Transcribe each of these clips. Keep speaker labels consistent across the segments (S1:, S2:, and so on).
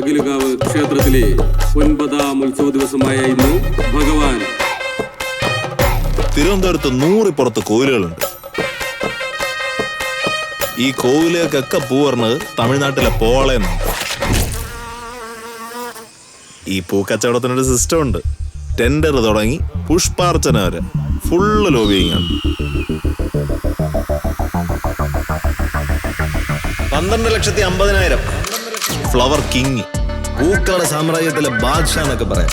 S1: അഖിലുകാവ് ക്ഷേത്രത്തിലെ 9ാം ഉത്സവ ദിവസമായ ഇന്ന് ഭഗവാൻ
S2: തിരുവനന്തപുരത്ത് 100 കോവിലുകളുണ്ട്. ഈ കോവിലേക്കൊക്കെ പൂവർന്നത് തമിഴ്നാട്ടിലെ പോളയെന്നാണ്. ഈ പൂക്കച്ചവടത്തിനൊരു സിസ്റ്റം ഉണ്ട്. ടെൻഡർ തുടങ്ങി പുഷ്പാർച്ചന വരെ ഫുള്ള് ലോബിയിങ് ആണ്. 12,50,000 ഫ്ലവർ കിങ്, പൂക്കളുടെ സാമ്രാജ്യത്തിലെ ബാദ്ഷാ എന്നൊക്കെ പറയാം.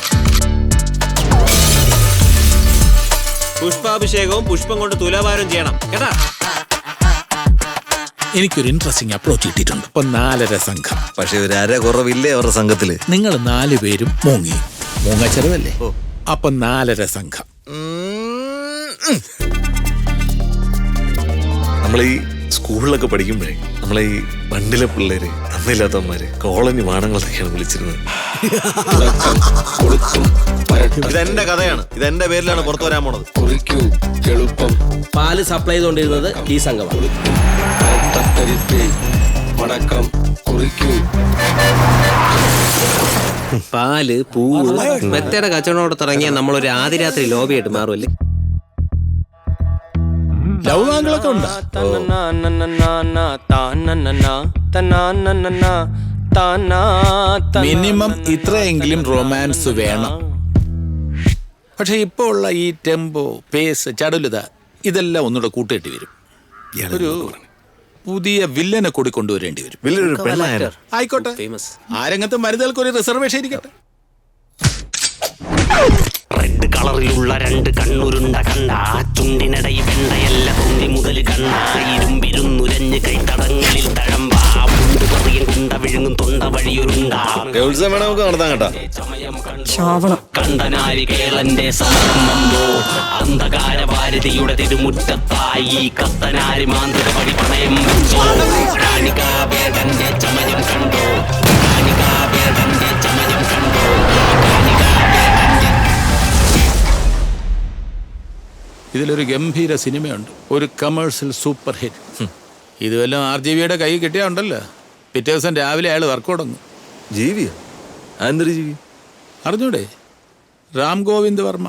S3: പുഷ്പാഭിഷേകവും പുഷ്പം കൊണ്ട് തുലാഭാരം ചെയ്യണം കേട്ടാ.
S4: എനിക്കൊരു ഇൻട്രസ്റ്റിംഗ് അപ്രോച്ച് കിട്ടിയിട്ടുണ്ട്. ഇപ്പൊ 4.5 സംഘം.
S2: പക്ഷെ ഒരു അര കുറവില്ലേ അവരുടെ സംഘത്തില്?
S4: നിങ്ങൾ 4 പേരും മൂങ്ങ ചെറുതല്ലേ? അപ്പൊ 4.5 സംഘം.
S2: നമ്മളീ സ്കൂളിലൊക്കെ പഠിക്കുമ്പോഴേ നമ്മളെ ഈ പണ്ടിലെ പിള്ളേര് അന്നില്ലാത്തവന്മാര് കോളനി വാണങ്ങളൊക്കെയാണ് വിളിച്ചിരുന്നത്. ഇതെന്റെ കഥയാണ്. ഇതെന്റെ പേരിലാണ് പുറത്തു വരാൻ പോണത്.
S3: എളുപ്പം പാല് സപ്ലൈ ചെയ്തുകൊണ്ടിരുന്നത് ഈ സംഘമാണ്. പാല് പൂവ് മെത്തയുടെ കച്ചവടത്തോടെ തുടങ്ങിയ നമ്മളൊരു ആദിരാത്രി ലോബിയായിട്ട് മാറുമല്ലേ.
S4: ലൗവാങ്കളൊക്കെ ഉണ്ടോ? മിനിമം ഇത്രയെങ്കിലും റൊമാൻസ് വേണം. പക്ഷെ ഇപ്പൊ ഉള്ള ഈ ടെമ്പോ, പേസ്, ചടുലത ഇതെല്ലാം ഒന്നുകൂടെ കൂട്ടേണ്ടി വരും. ഒരു പുതിയ വില്ലനെ കൂടി കൊണ്ടുവരേണ്ടി വരും. ആയിക്കോട്ടെ, ആ രംഗത്ത് മരുന്നുകൾക്ക് ഒരു റിസർവേഷൻ ഇരിക്കട്ടെ.
S5: റെഡ് കളറിലുള്ള 2 കണ്ണുരുണ്ട കണ്ട, ചുണ്ടിനടയി വെണ്ടയല്ല തുണ്ടി മുതൽ കണ്ട, ഇരുമ്പിരുന്നുരഞ്ഞ് കൈത്തടങ്ങളിൽ തഴമ്പാ, മുണ്ടുകറിയും കുണ്ട വിഴുങ്ങും തൊണ്ട വഴിയൊരുണ്ട, കണ്ടനാരി കേളന്റെ സമരം വന്നോ, അന്ധകാര ഭാരതിയുടെ തിരുമുറ്റത്തായി കത്തനാരി മാന്ത്രിക വഴി പണയം വെച്ചോ, കാണികാവേടന്റെ ചമയം കണ്ടോ, കാണികാവേടന്റെ ചമയം കണ്ടോ.
S4: ഇതിലൊരു ഗംഭീര സിനിമയുണ്ട്, ഒരു കമേഴ്ഷ്യൽ സൂപ്പർ ഹിറ്റ്. ഇതുവെല്ലാം RGVയുടെ കൈ കിട്ടിയാ ഉണ്ടല്ലോ, പിറ്റേ ദിവസം രാവിലെ അയാൾ വർക്ക് തുടങ്ങും.
S2: ജീവിയോ?
S4: അറിഞ്ഞൂടെ? രാം ഗോവിന്ദ് വർമ്മ.